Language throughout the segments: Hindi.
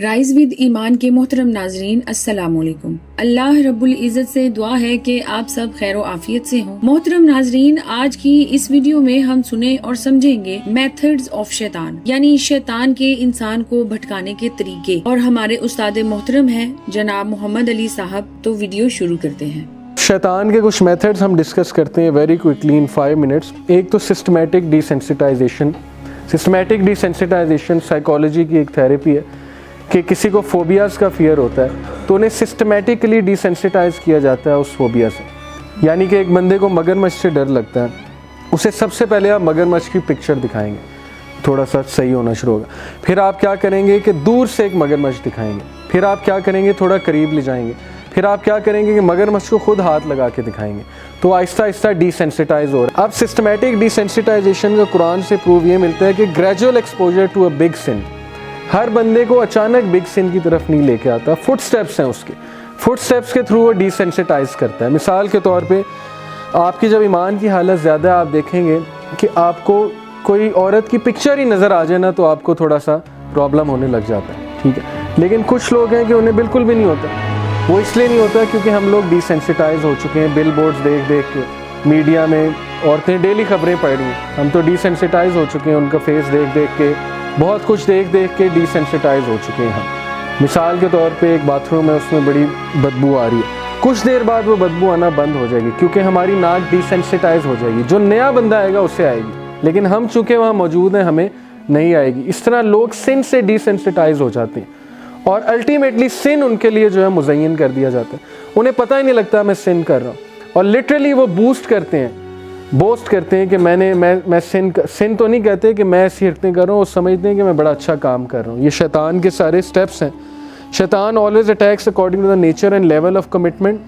राइज विद ईमान के मोहतरम नाजरीन अस्सलाम वालेकुम। अल्लाह रब्बुल इज़्ज़त से दुआ है कि आप सब खैर आफियत से हों। मोहतरम नाजरीन, आज की इस वीडियो में हम सुने और समझेंगे मेथड्स ऑफ शैतान, यानी शैतान के इंसान को भटकाने के तरीके। और हमारे उस्ताद मोहतरम हैं जनाब मोहम्मद अली साहब। तो वीडियो शुरू करते हैं। शैतान के कुछ मेथड्स हम डिस्कस करते हैं वेरी क्विकली इन 5 मिनट्स। एक तो systematic desensitisation. Systematic desensitisation psychology की एक थेरेपी है कि किसी को फोबियाज़ का फियर होता है तो उन्हें सिस्टमेटिकली डिसेंसिटाइज किया जाता है उस फोबिया से। यानी कि एक बंदे को मगरमच्छ से डर लगता है, उसे सबसे पहले आप मगरमच्छ की पिक्चर दिखाएंगे, थोड़ा सा सही होना शुरू होगा। फिर आप क्या करेंगे कि दूर से एक मगरमच्छ दिखाएंगे। फिर आप क्या करेंगे, थोड़ा करीब ले जाएंगे। फिर आप क्या करेंगे कि मगरमच्छ को खुद हाथ लगा के दिखाएंगे। तो आहिस्ता आहिस्ता डिसेंसिटाइज हो रहा है। अब सिस्टमेटिक डिसेंसिटाइजेशन का कुरान से प्रूव ये मिलता है कि gradual exposure to a big sin हर बंदे को अचानक बिग सिन की तरफ नहीं लेके आता। फुट स्टेप्स हैं उसके, फुट स्टेप्स के थ्रू वो डिसेंसिटाइज करता है। मिसाल के तौर पे आपकी जब ईमान की हालत ज़्यादा है, आप देखेंगे कि आपको कोई औरत की पिक्चर ही नज़र आ जाए ना तो आपको थोड़ा सा प्रॉब्लम होने लग जाता है, ठीक है। लेकिन कुछ लोग हैं कि उन्हें बिल्कुल भी नहीं होता। वो इसलिए नहीं होता क्योंकि हम लोग डिसेंसिटाइज हो चुके हैं। बिल बोर्ड्स देख देख के, मीडिया में औरतें डेली खबरें पढ़ रही हैं, हम तो डिसेंसिटाइज हो चुके हैं। उनका फेस देख देख के, बहुत कुछ देख देख के डिसेंसिटाइज हो चुके हैं हम। मिसाल के तौर पे एक बाथरूम है, उसमें बड़ी बदबू आ रही है, कुछ देर बाद वो बदबू आना बंद हो जाएगी क्योंकि हमारी नाक डिसेंसिटाइज हो जाएगी। जो नया बंदा आएगा उसे आएगी, लेकिन हम चूँकि वहाँ मौजूद हैं हमें नहीं आएगी। इस तरह लोग सिन से डिसेंसिटाइज हो जाते हैं और अल्टीमेटली सिन उनके लिए जो है मुज़य्यन कर दिया जाता है। उन्हें पता ही नहीं लगता मैं सिन कर रहा हूँ, और लिटरली वो बूस्ट करते हैं, बोस्ट करते हैं कि मैं सिन तो नहीं कहते कि मैं ऐसी हरकतें कर रहा हूँ, वो समझते हैं कि मैं बड़ा अच्छा काम कर रहा हूँ। ये शैतान के सारे स्टेप्स हैं। शैतान always attacks according to the nature and level of commitment.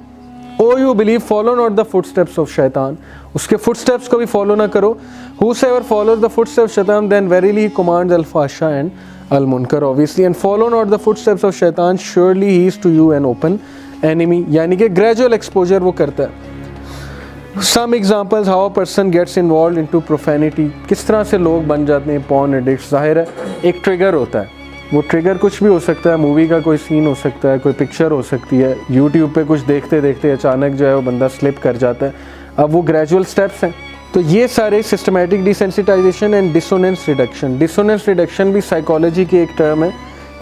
O you believe follow not the footsteps of शैतान। उसके फुट स्टेप्स को भी फॉलो ना करो। Whosoever follows the footsteps of शैतान देन वेरीली कमांड्स अल फाशा एंड अल मुनकर obviously, and follow not the footsteps of शैतान surely he is to you an open enemy. यानी कि ग्रेजुअल एक्सपोजर वो करता है। Some examples how a person gets involved into profanity, किस तरह से लोग बन जाते हैं porn addicts। जाहिर है एक ट्रिगर होता है, वो ट्रिगर कुछ भी हो सकता है, मूवी का कोई सीन हो सकता है, कोई पिक्चर हो सकती है, यूट्यूब पे कुछ देखते देखते अचानक जो है वो बंदा स्लिप कर जाता है। अब वो ग्रेजुअल स्टेप्स हैं। तो ये सारे systematic desensitisation and dissonance reduction. Dissonance reduction भी साइकोलॉजी की एक टर्म है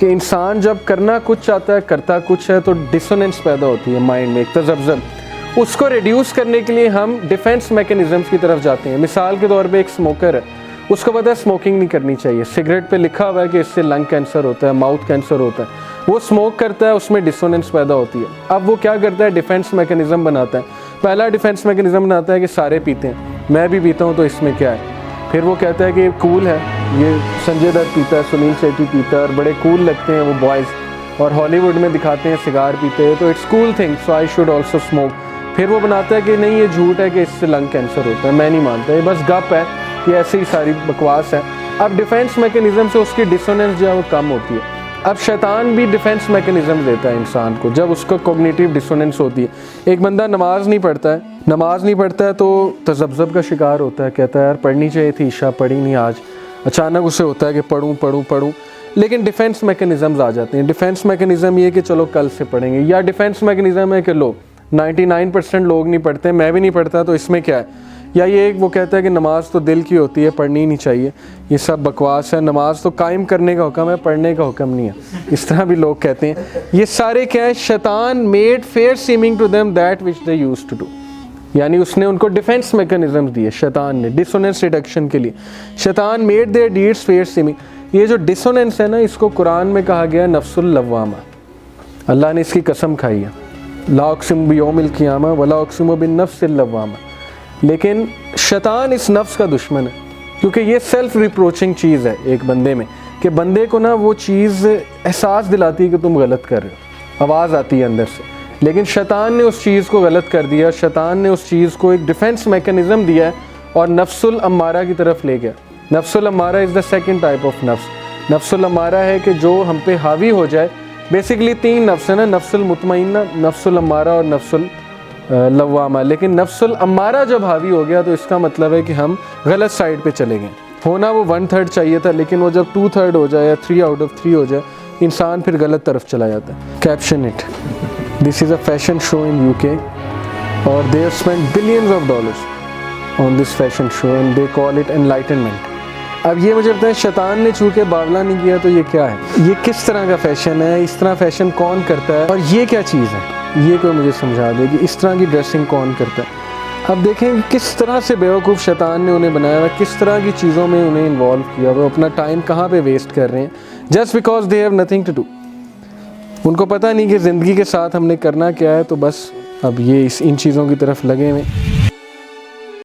कि इंसान जब करना कुछ चाहता है करता कुछ है तो डिसोनेंस पैदा होती है माइंड में, एक तज़ब्ज़ब। उसको रिड्यूस करने के लिए हम डिफेंस मैकेनिज़म्स की तरफ जाते हैं। मिसाल के तौर पे एक स्मोकर है, उसको पता है स्मोकिंग नहीं करनी चाहिए, सिगरेट पे लिखा हुआ है कि इससे लंग कैंसर होता है, माउथ कैंसर होता है, वो स्मोक करता है, उसमें डिसोनेंस पैदा होती है। अब वो क्या करता है, डिफेंस मैकेनिज़्म बनाता है। पहला डिफेंस मैकेनिज़्म बनाता है कि सारे पीते हैं, मैं भी पीता हूँ तो इसमें क्या है। फिर वो कहता है कि कूल है, ये संजय दत्त पीता है, सुनील शेट्टी पीता है और बड़े कूल लगते हैं वो बॉयज़, और हॉलीवुड में दिखाते हैं सिगार पीते हैं तो it's cool thing, so I should also smoke. फिर वो बनाता है कि नहीं ये झूठ है कि इससे लंग कैंसर होता है, मैं नहीं मानता, ये बस गप है, ये ऐसे ही सारी बकवास है। अब डिफेंस मैकेनिज़्म से उसकी डिसोनेंस जो है वो कम होती है। अब शैतान भी डिफेंस मैकेनिज़्म देता है इंसान को जब उसको कॉग्निटिव डिसोनेंस होती है। एक बंदा नमाज नहीं पढ़ता है तो तज़ब्ज़ब का शिकार होता है, कहता है यार पढ़नी चाहिए थी, ईशा पढ़ी नहीं आज। अचानक उसे होता है कि पढ़ूँ, लेकिन डिफेंस मैकेनिज़म्स आ जाते हैं। डिफेंस मैकेनिज़्म ये कि चलो कल से पढ़ेंगे, या डिफेंस मैकेनिज़्म है कि लो 99% लोग नहीं पढ़ते, मैं भी नहीं पढ़ता तो इसमें क्या है। या ये एक वो कहता है कि नमाज तो दिल की होती है, पढ़नी ही नहीं चाहिए, ये सब बकवास है, नमाज तो कायम करने का हुक्म है, पढ़ने का हुक्म नहीं है, इस तरह भी लोग कहते हैं। ये सारे क्या है, शैतान made fair seeming to them that which they used to do. यानी उसने उनको डिफेंस मैकेनिज़म्स दिए शैतान ने डिसोनेंस रिडक्शन के लिए। शैतान made their deeds fair seeming. ये जो डिसोनेंस है ना, इसको कुरान में कहा गया नफ्सुल लव्वामा। अल्लाह ने इसकी कसम खाई है, ला उक़सिमु बियौमिल क़ियामा वला उक़सिमु बिन्नफ्सिल लव्वामा। लेकिन शैतान इस नफ्स का दुश्मन है क्योंकि ये सेल्फ रिप्रोचिंग चीज़ है एक बंदे में, कि बंदे को ना वो चीज़ एहसास दिलाती है कि तुम गलत कर रहे हो, आवाज़ आती है अंदर से। लेकिन शैतान ने उस चीज़ को गलत कर दिया, शैतान ने उस चीज़ को एक डिफेंस मैकेनिज़्म दिया है और नफ्सुल अम्मारा की तरफ ले गया। नफ्सुल अम्मारा is the second type of नफ्स। नफ्सुल अम्मारा है कि जो हम पे हावी हो जाए। बेसिकली 3 नफ्स है ना, नफ्सुल मुतमइन्ना, नफ्सुल अम्मारा और नफ्सुल लव्वामा। लेकिन नफ्सुल अम्मारा जब हावी हो गया तो इसका मतलब है कि हम गलत साइड पे चले गए। होना वो 1/3 चाहिए था, लेकिन वो जब 2/3 हो जाए या 3 out of 3 हो जाए इंसान फिर गलत तरफ चला जाता है। Caption it, this is a fashion show in UK और they have spent billions of dollars on this fashion show and they call it enlightenment. अब ये मुझे बताएं, शैतान ने छू के बावला नहीं किया तो ये क्या है? ये किस तरह का फैशन है? इस तरह फैशन कौन करता है? और ये क्या चीज़ है? ये कोई मुझे समझा दे कि इस तरह की ड्रेसिंग कौन करता है। अब देखें कि किस तरह से बेवकूफ़ शैतान ने उन्हें बनाया हुआ, किस तरह की चीज़ों में उन्हें इन्वॉल्व किया, वो अपना टाइम कहाँ पे वेस्ट कर रहे हैं just because they have nothing to do. उनको पता नहीं कि ज़िंदगी के साथ हमने करना क्या है, तो बस अब ये इन चीज़ों की तरफ लगे हुए।